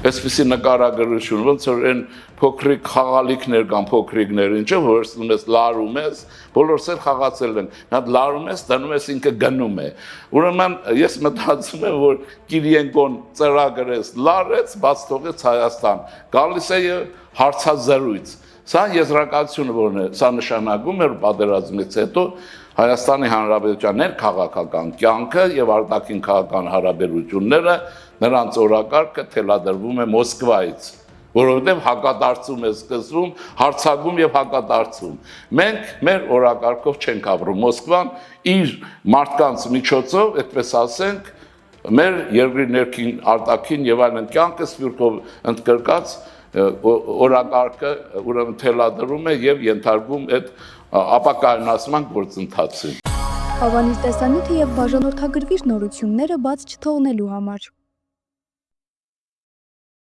այսպիսի նկարագրություն, ոնց որ այն փոքրիկ խաղալիքներ կամ փոքրիկներ, ինչը որ ես լարում ես, բոլորս էլ խաղացել են։ Նա լարում ես, դնում ես ինքը գնում է։ Ուրեմն ես մտածում եմ, որ Կիրիենկոն ծրագրեց, լարեց, բաց թողեց Հայաստան։ Գալիս է հարցազրույց։ Սա եզրակացությունը որն է, սա նշանակում է պատերազմից հետո Հայաստանի Հանրապետության ներքաղաքական կյանքը եւ արտաքին քաղաքական հարաբերությունները նրանց օրակարգը թելադրվում է Մոսկվայից, որովհետեւ հակադարձում է սկսվում, հարձակում եւ հակադարձում։ Մենք մեր օրակարգով չենք ապրում։ Մոսկվան իր մարդկանց միջոցով, այդպես ասենք, մեր երկրի ներքին արտաքին եւ այլն կյանքը սփյուռքով ընդգրկած օրակարգը ուրեմն թելադրում է եւ ենթարկում այդ ապակայունացման գործընթացին։ Հավանիր տեսանյութը եւ բաժանորդագրվիր նորությունները բաց չթողնելու համար։